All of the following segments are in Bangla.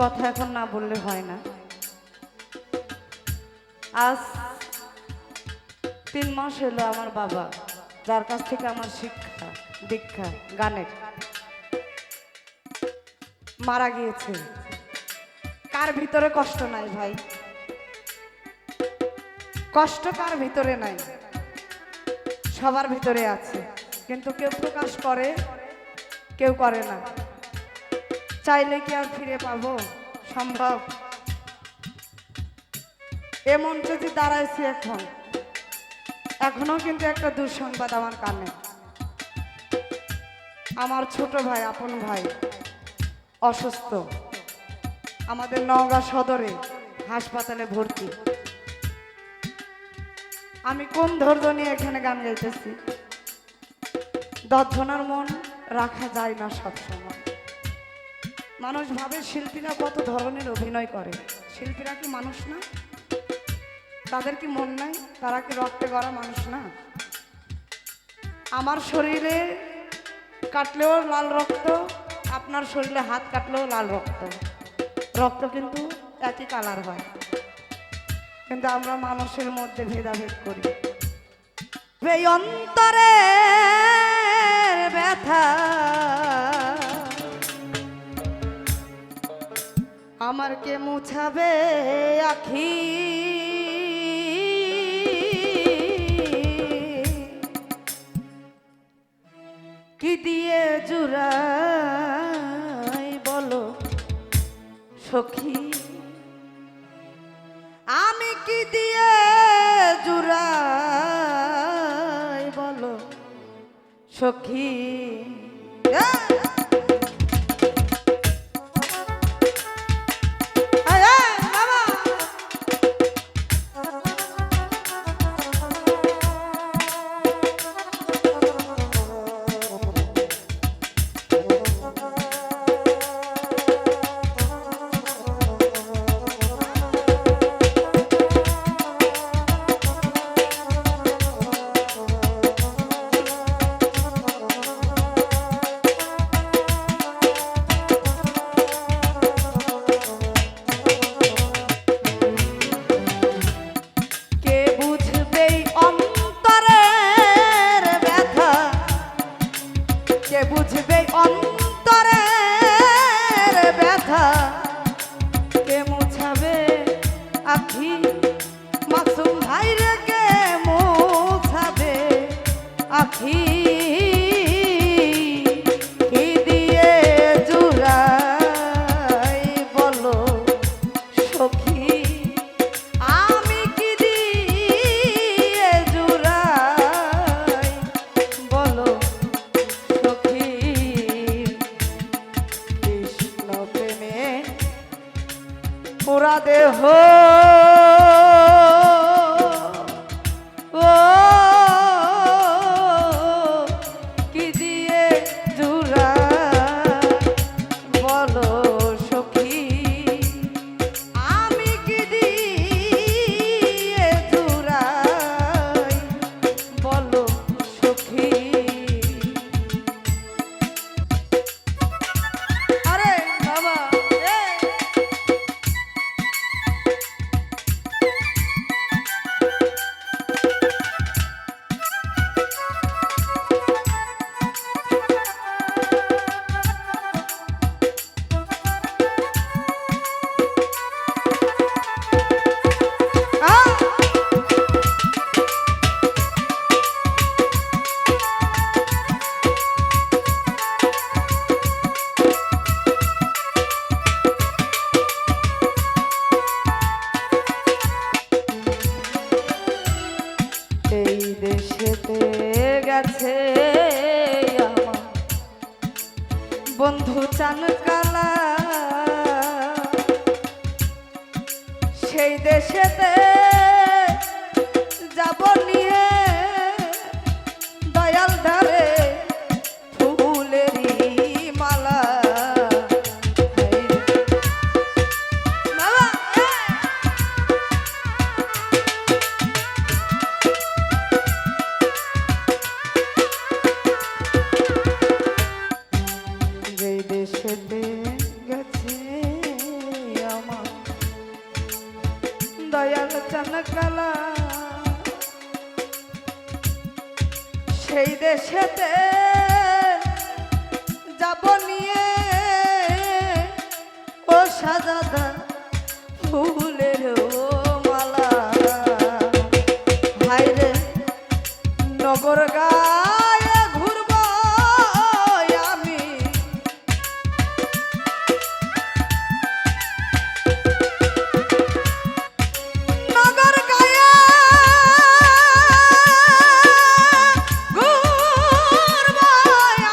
কথা এখন না বললে হয় না। আজ 3 মাস হলো আমার বাবা, যার কাছ থেকে আমার শিক্ষা দীক্ষা গানের, মারা গিয়েছে। কার ভিতরে কষ্ট নাই ভাই? কষ্ট কার ভিতরে নাই? সবার ভিতরে আছে, কিন্তু কেউ প্রকাশ করে, কেউ করে না। চাইলে কি আর ফিরে পাবো? সম্ভব? এ মঞ্চে যে দাঁড়াইছি এখনো কিন্তু একটা দুঃসংবাদ আমার কানে। আমার ছোট ভাই, আপন ভাই অসুস্থ, আমাদের নওগাঁ সদরে হাসপাতালে ভর্তি। আমি কোন ধৈর্য নিয়ে এখানে গান গাইতেছি? দর্শনার মন রাখা যায় না সবসময়। মানুষ ভাবে শিল্পীরা কত ধরনের অভিনয় করে। শিল্পীরা কি মানুষ না? তাদের কি মন নাই? তারা কি রক্তে গড়া মানুষ না? আমার শরীরে কাটলেও লাল রক্ত, আপনার শরীরে হাত কাটলেও লাল রক্ত। রক্ত কিন্তু একই কালার হয়, কিন্তু আমরা মানুষের মধ্যে ভেদাভেদ করি। এই অন্তরের ব্যথা আমার কে মুছাবে আখি? কি দিয়ে জুড়াই বলো সখী? আমি কি দিয়ে জুড়াই বলো সখী? বুঝবে অন্তরের ব্যথা, কে মুছাবে আখি? মাসুম ভাইরে কে মুছাবে আখি? কি দিয়ে জুড়াই বলো সখী? আমি কি দিয়ে জুড়াই বলো সখী? কৃষ্ণ প্রেমে পুরা দেহ ও কি দিয়ে জুড়াই বলো সখী? আমি কি দিয়ে জুড়াই বলো সখী? আরে বাবা এই দেশেতে গেছে আমার বন্ধু চানকালা, সেই দেশেতে যাব নিয়ে দয়াল ধারে ফুলেরই মালা। যেই দেশেতে গেছে প্রাণ কালা সেই দেশেতে যাব নিয়ে ও সাজাদা ফুলের মালা হায়রে নগর গায়ে ঘুরব আমি নগর গায়ে ঘুরব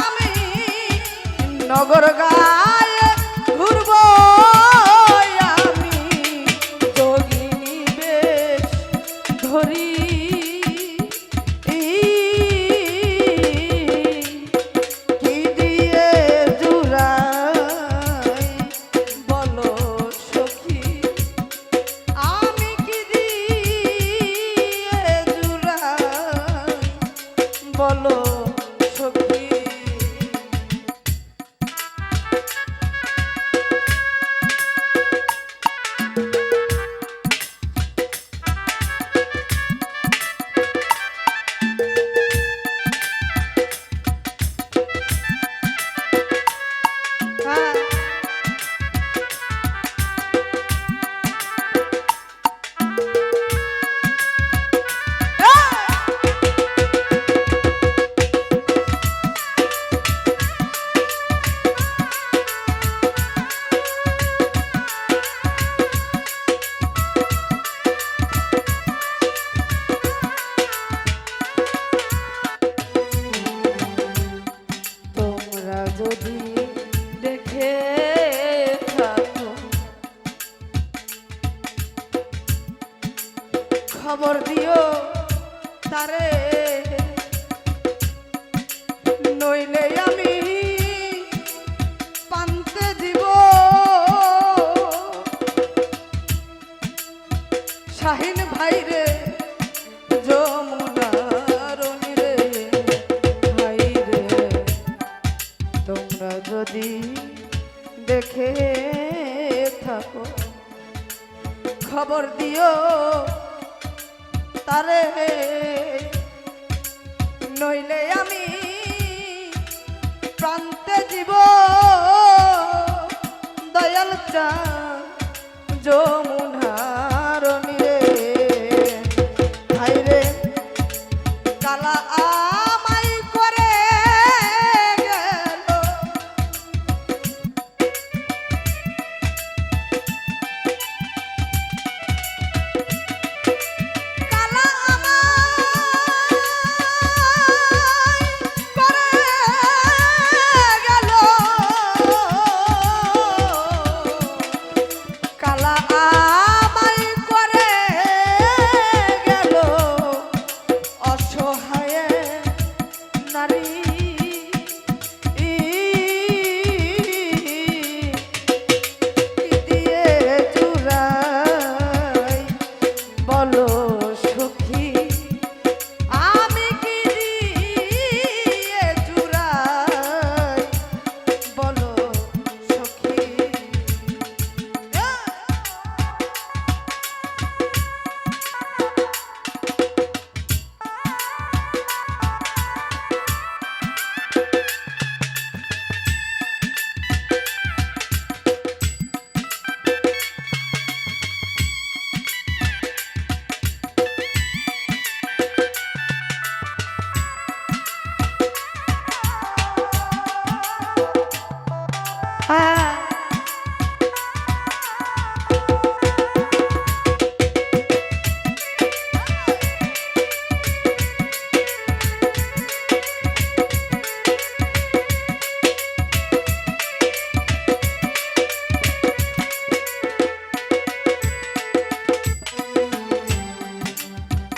আমি নগর গায়ে ঘুরব আমি যোগিনী বেশ ধরি বলো সখী যদি দেখে থাকো খবর দিও তারে নইলে আমি পান্তে দিব শাহিন ভাই রে যমুনার নীরে ভাই রে তোমরা যদি দেখে থাকো খবর দিও তারে নইলে আমি প্রান্তে জীব দয়াল চাঁদ যমুনার নীরে হায়রে কালা আমাই করে গেল কালা আমাই করে গেল কালা আমাই করে গেল অসহায় নারী দিয়ে চুরাই বলো সখী আমি কি দিয়ে চুরাই বলো সখী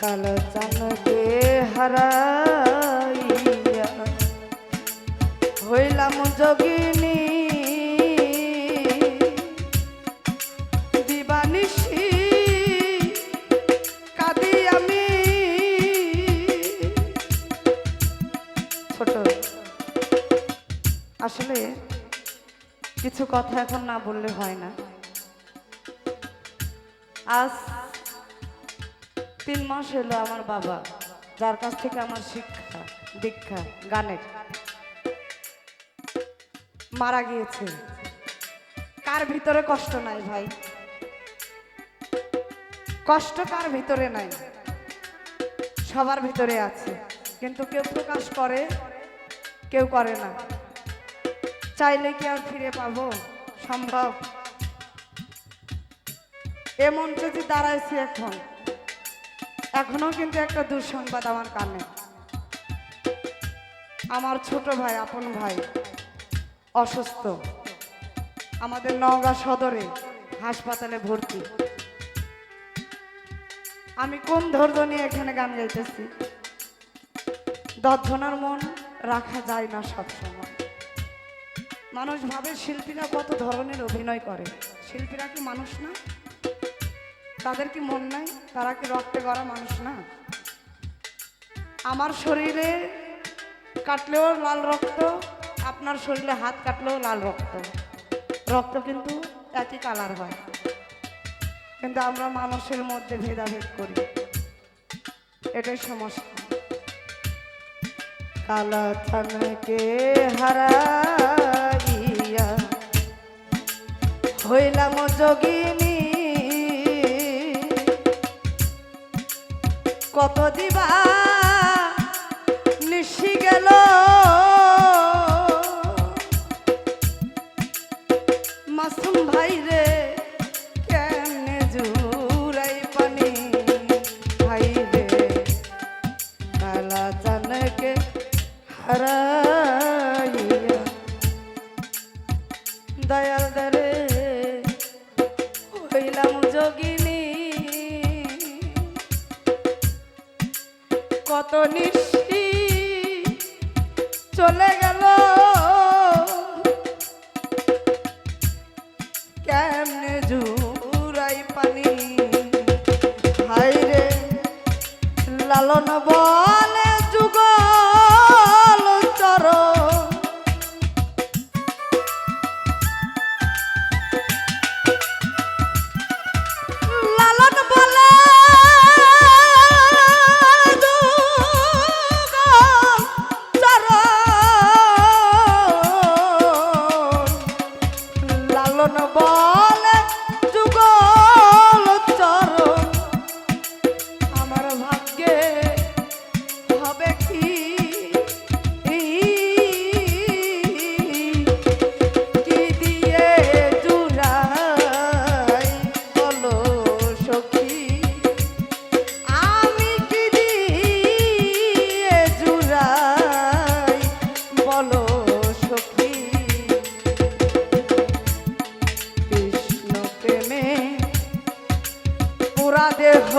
কালো চানকে হারাইয়া হইলাম যোগিনী দিবানিশি কাঁদি আমি ছোট আসলে কিছু কথা এখন না বললে হয় না। আজ 3 মাস হলো আমার বাবা, যার কাছ থেকে আমার শিক্ষা দীক্ষা গানের, মারা গিয়েছে। কার ভিতরে কষ্ট নাই ভাই? কষ্ট কার ভিতরে নাই? সবার ভিতরে আছে, কিন্তু কেউ প্রকাশ করে, কেউ করে না। চাইলে কি আর ফিরে পাবো? সম্ভব? এ মঞ্চে যে দাঁড়াইছি এখনো কিন্তু একটা দুঃসংবাদ আমার কানে। আমার ছোট ভাই, আপন ভাই অসুস্থ, আমাদের নওগাঁ সদরে হাসপাতালে ভর্তি। আমি কোন ধৈর্য নিয়ে এখানে গান গাইতেছি? দর্শনার মন রাখা যায় না সবসময়। মানুষ ভাবে শিল্পীরা কত ধরনের অভিনয় করে। শিল্পীরা কি মানুষ না? তাদের কি মন নাই? তারা কি রক্তে গড়া মানুষ না? আমার শরীরে কাটলেও লাল রক্ত, আপনার শরীরে হাত কাটলেও লাল রক্ত। রক্ত কিন্তু একই কালার হয়, কিন্তু আমরা মানুষের মধ্যে ভেদাভেদ করি, এটাই সমস্যা। কালা চানকে হারাইয়া হইলাম যোগিনী, কত দিবা নিশি গেল, মাসুম ভাই রে কেমনে জুড়াই পানি, ভাই রে কালা চানকে হারাইয়া, দয়াল দরে হইলাম যোগিনী, কত নিশি চলে গেল, কেমনে জুড়াই পানি, হাই রে লালন বলে যুগল চরণ, লালন বলে যুগল চরণ, লালন বলে যুগল চরণ, আমার ভাগ্যে হবে কি কি দিয়ে জুড়াই বলো সখী, আমি কি দিয়ে জুড়াই বলো সখী, কৃষ্ণ প্রেমে পুরা দেহ